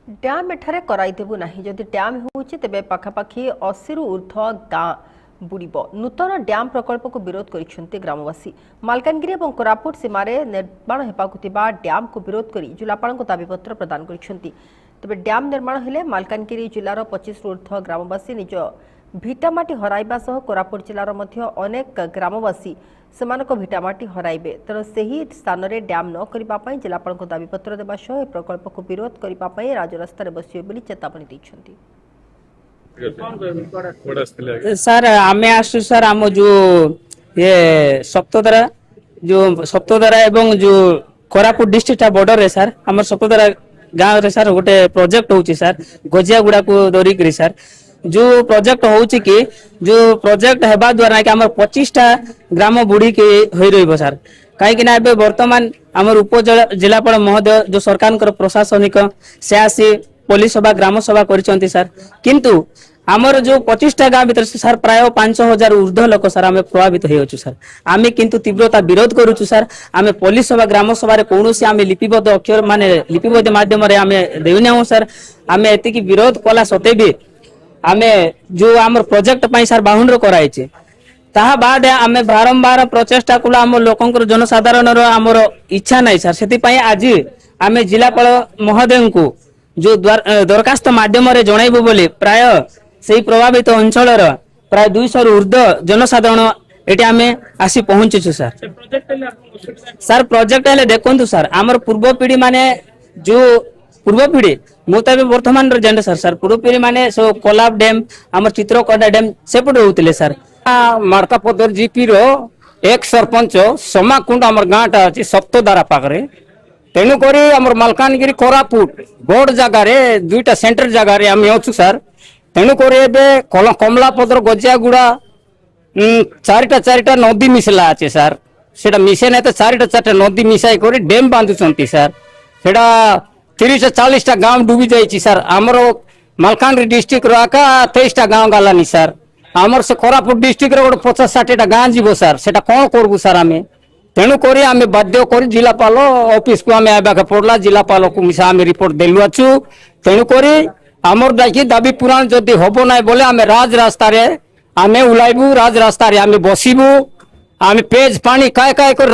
Dam ଏଠାରେ କରାଇଦେବୁ ନାହିଁ। ଯଦି ଡ୍ୟାମ୍ ହେଉଛି ତେବେ ପାଖାପାଖି 80ରୁ ଊର୍ଦ୍ଧ୍ୱ ଗାଁ ବୁଡ଼ିବ। ନୂତନ ଡ୍ୟାମ୍ ପ୍ରକଳ୍ପକୁ ବିରୋଧ କରିଛନ୍ତି ଗ୍ରାମବାସୀ। ମାଲକାନଗିରି ଏବଂ କୋରାପୁଟ ସୀମାରେ ନିର୍ମାଣ ହେବାକୁ ଥିବା ଡ୍ୟାମ୍କୁ ବିରୋଧ କରି ଜିଲ୍ଲାପାଳଙ୍କୁ ଦାବିପତ୍ର ପ୍ରଦାନ କରିଛନ୍ତି। ତେବେ ଡ୍ୟାମ୍ ନିର୍ମାଣ ହେଲେ ମାଲକାନଗିରି ଜିଲ୍ଲାର 25ରୁ ଊର୍ଦ୍ଧ୍ୱ ଗ୍ରାମବାସୀ ନିଜ ଭିଟାମାଟି ହରାଇବା ସହ କୋରାପୁଟ ଜିଲ୍ଲାର ମଧ୍ୟ ଅନେକ ଗ୍ରାମବାସୀ ସେମାନଙ୍କ ଭିଟାମାଟି ହରାଇବେ। ତେଣୁ ସେହି ସ୍ଥାନରେ ଡ୍ୟାମ୍ ନ କରିବା ପାଇଁ ଜିଲ୍ଲାପାଳଙ୍କୁ ଦାବିପତ୍ର ଦେବା ସହ ଏହି ପ୍ରକଳ୍ପକୁ ବିରୋଧ କରିବା ପାଇଁ ରାଜରାସ୍ତାରେ ବସିବେ ବୋଲି ଚେତାବନୀ ଦେଇଛନ୍ତି। सर आम आसु सर आम जो ये सप्तद्वारा एवं जो कोरापुट डिस्ट्रिक्ट बॉर्डर रे सर आम सप्तद्वारा गाँव रे सर गोटे प्रोजेक्ट होची सर गजियागुड़ा को धरिक सर जो प्रोजेक्ट होची कि जो प्रोजेक्ट हेबा द्वारा कि आम 25टा ग्राम बुड़ी के होई रहइबो सर कहीं ना एबे वर्तमान आम उप जिलापाल महोदय जो सरकार प्रशासनिक से आसी पुलिस सभा ग्राम सभा करिसंती सर किंतु आमर जो 25टा गाँव भीतर सर प्राय 5000 ऊर्ध्व लोक सर आम प्रभावित हो सर आम किंतु तीव्रता विरोध करूँ सर आम पुलिस सभा ग्राम सभा कौन आम लिपिबद्ध अक्षर माने लिपिबद्ध माध्यम आम देना सर आम एति विरोध कला सते भी आम जो आम प्रोजेक्ट सर बाउंड्री कराई ताहा बाद आम बारंबार प्रचेषा कलु आम लोक जनसाधारण आमर इच्छा ना सर से आज आम जिलापाल महोदय को जो दरखास्त माध्यम जनइबू बोली प्राय से प्रभावित अंचल प्राय 200 ऊर्ध्व जनसाधारण ये आम आसी पहुंचु सर सर प्रोजेक्ट हेले देखु सर आमर पूर्व पीढ़ी माने जो पूर्व पीढ़ी मुझे वर्तमान जेनरेशन सर पूर्व पीढ़ी माने सो कोलाब डैम आम चित्रकोटा डैम सेपट रोते सर मार्तापदर जीपी रो एक सरपंच समाकुंड आम गाँटा अच्छी सप्तद्वारा पाखे तेणुक मालकानगिरी कोरापुट बोर्ड जगार दुईटा सेंटर जगार आम अच्छु सर तेणुक कमलापदर गजियागुड़ा चारिटा नदी मिसला अच्छे सर से मिसे ना तो चारिटा नदी मिसाई कर डैम बांधुंट सर से 30-40टा गाँव डूबी जाइए सर आमर मालकानगिरी डिस्ट्रिक्ट आका 23टा गाँव गलानी सर आमर से कोरापुट डिस्ट्रिक्ट गोटे 50-60टा गाँ जीव सर से कौन करूँ सर आम तेणुक आम बाध्य कर जिलापाल ऑफिस को आम आवाक पड़ा जिलापाल को मिसा आम रिपोर्ट देलु अच्छु तेणुक आमर देखिए दाबी पूरण जदि हम ना बोले आम राजरास्ता आम ओल्लू राजरास्ता आम बसबू आम पेज पानी काय काय कर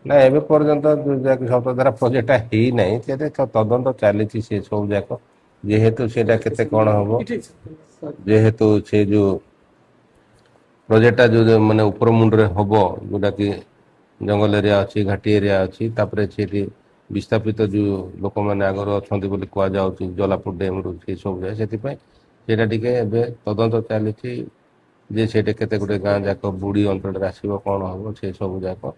ना एबे पर्यंत सप्तद्वारा प्रोजेक्ट ही नहीं तदंत चली से सब जाक जेहेतु सेटा केते कौन हम जेहेतु से जो प्रोजेक्टा जो माने ऊपर मुंडे हम जोटा कि जंगल एरिया अच्छी घाटी एरिया अच्छी तापर से विस्थापित जो लोक मैंने आगर अच्छा कहुच्छी जलापुर डैम रू से सब जाए से तदंत चली जे से केते गोटे गाँ जाक बुड़ी अंचल आसो कौन हम से सब जाक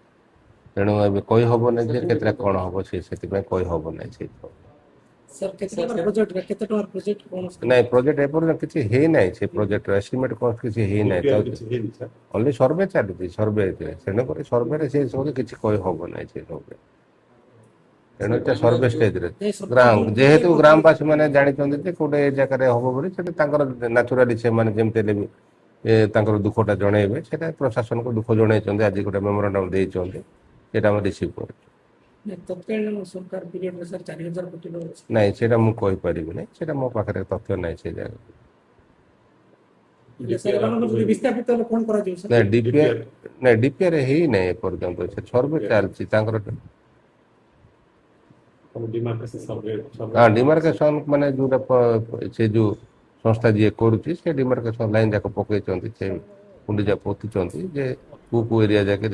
तेणु ए कही हम ना के कौन हम से कही हम ना नहीं प्रोजेक्ट एपर्यंत किसी है ना से प्रोजेक्ट एस्टिमेट कॉस्ट किसी है ना ओनली सर्वे चली सर्वे तेणुक सर्वे से सब किसी कही हम ना से सब तेणु सर्वे स्टेज ग्राम जेहेतु ग्रामवासी मैंने जानते कौटे जगह हम बोली न्याचुराली से जमती भी दुखटा जनइबे से प्रशासन को दुख जन आज गोटे मेमोरांडम देते रिसीव कर नहीं से मुझे नहीं मो पाखे तथ्य ना से जगह डीपीआर ही ना एपर्यंत सर्वे चलती हाँ डिमार्केशन माने जो से जो संस्था जी करुच्ची से डिमार्केशन लाइन जाक पकई से कुंडी जा पोती जे कु एरिया जाके